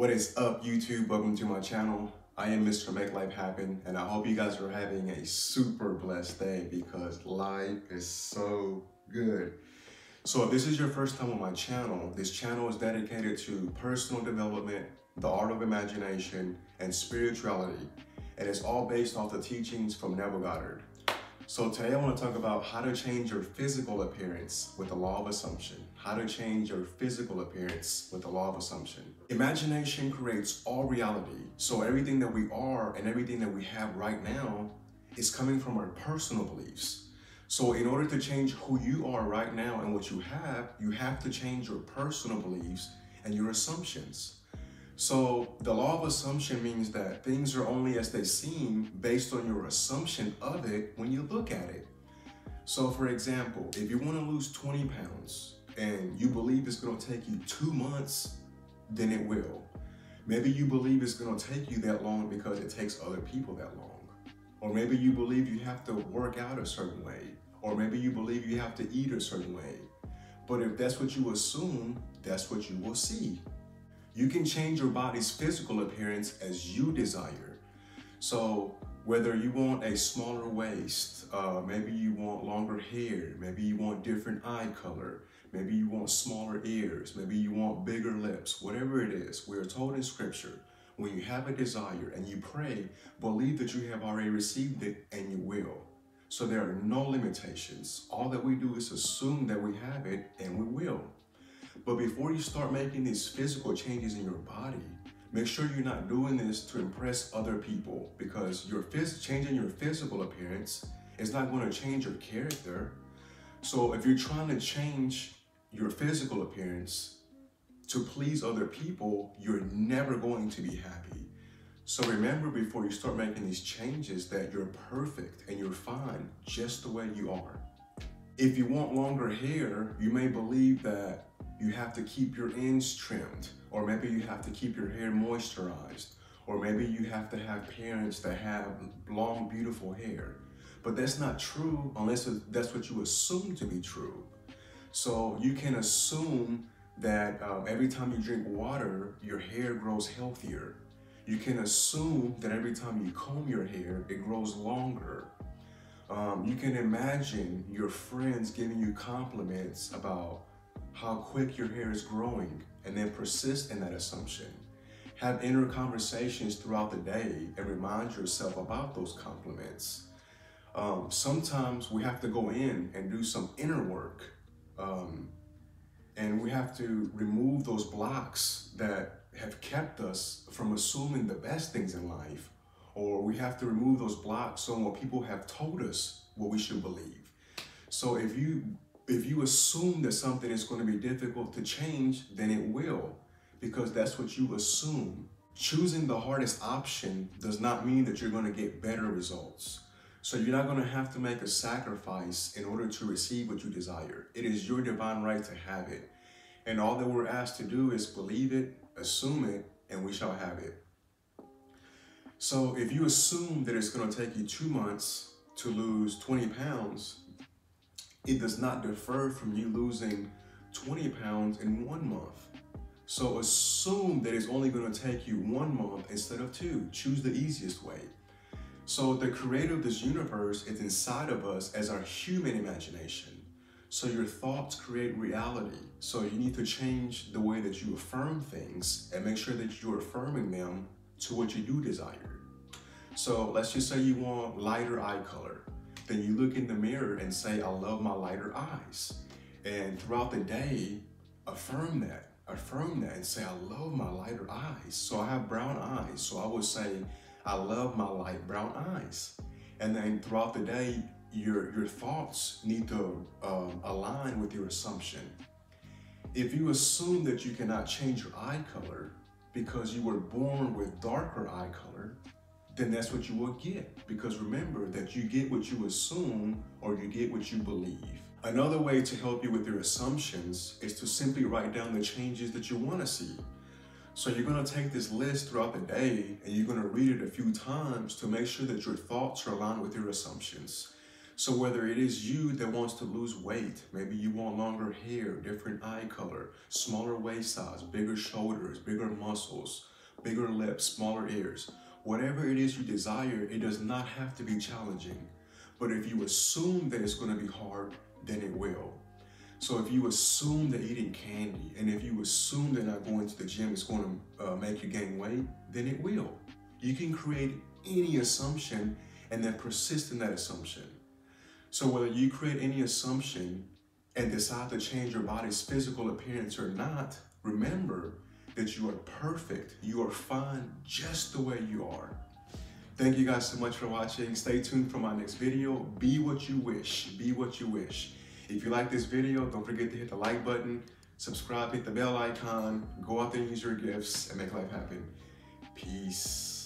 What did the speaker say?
What is up, YouTube? Welcome to my channel. I am Mr. Make Life Happen, and I hope you guys are having a super blessed day because life is so good. So if this is your first time on my channel, this channel is dedicated to personal development, the art of imagination, and spirituality. And it's all based off the teachings from Neville Goddard. So today I want to talk about how to change your physical appearance with the law of assumption. How to change your physical appearance with the law of assumption. Imagination creates all reality. So everything that we are and everything that we have right now is coming from our personal beliefs. So in order to change who you are right now and what you have to change your personal beliefs and your assumptions. So the law of assumption means that things are only as they seem based on your assumption of it when you look at it. So for example, if you want to lose 20 pounds and you believe it's going to take you 2 months, then it will. Maybe you believe it's going to take you that long because it takes other people that long. Or maybe you believe you have to work out a certain way. Or maybe you believe you have to eat a certain way. But if that's what you assume, that's what you will see. You can change your body's physical appearance as you desire. So whether you want a smaller waist, maybe you want longer hair, maybe you want different eye color, maybe you want smaller ears, maybe you want bigger lips, whatever it is, we're told in scripture, when you have a desire and you pray, believe that you have already received it and you will. So there are no limitations. All that we do is assume that we have it and we will. But before you start making these physical changes in your body, make sure you're not doing this to impress other people, because changing your physical appearance is not going to change your character. So if you're trying to change your physical appearance to please other people, you're never going to be happy. So remember, before you start making these changes, that you're perfect and you're fine just the way you are. If you want longer hair, you may believe that you have to keep your ends trimmed, or maybe you have to keep your hair moisturized, or maybe you have to have parents that have long, beautiful hair. But that's not true unless that's what you assume to be true. So you can assume that every time you drink water, your hair grows healthier. You can assume that every time you comb your hair, it grows longer. You can imagine your friends giving you compliments about how quick your hair is growing, and then persist in that assumption. Have inner conversations throughout the day and remind yourself about those compliments. Sometimes we have to go in and do some inner work, and we have to remove those blocks that have kept us from assuming the best things in life, or we have to remove those blocks on what people have told us what we should believe. So if you assume that something is going to be difficult to change, then it will, because that's what you assume. Choosing the hardest option does not mean that you're going to get better results. So you're not going to have to make a sacrifice in order to receive what you desire. It is your divine right to have it. And all that we're asked to do is believe it, assume it, and we shall have it. So if you assume that it's going to take you 2 months to lose 20 pounds, it does not differ from you losing 20 pounds in 1 month. So assume that it's only going to take you 1 month instead of 2. Choose the easiest way. So the creator of this universe is inside of us as our human imagination. So your thoughts create reality. So you need to change the way that you affirm things and make sure that you're affirming them to what you do desire. So let's just say you want lighter eye color. Then you look in the mirror and say, I love my lighter eyes. And throughout the day, affirm that and say, I love my lighter eyes. So I have brown eyes. So I would say, I love my light brown eyes. And then throughout the day, your thoughts need to align with your assumption. If you assume that you cannot change your eye color because you were born with darker eye color, then that's what you will get. Because remember that you get what you assume, or you get what you believe. Another way to help you with your assumptions is to simply write down the changes that you want to see. So you're going to take this list throughout the day and you're going to read it a few times to make sure that your thoughts are aligned with your assumptions. So whether it is you that wants to lose weight, maybe you want longer hair, different eye color, smaller waist size, bigger shoulders, bigger muscles, bigger lips, smaller ears. Whatever it is you desire, it does not have to be challenging. But if you assume that it's going to be hard, then it will. So if you assume that eating candy, and if you assume that not going to the gym is going to make you gain weight, then it will. You can create any assumption and then persist in that assumption. So whether you create any assumption and decide to change your body's physical appearance or not, remember that you are perfect. You are fine just the way you are. Thank you guys so much for watching. Stay tuned for my next video. Be what you wish. Be what you wish. If you like this video, don't forget to hit the like button, subscribe, hit the bell icon, go out there and use your gifts and make life happen. Peace.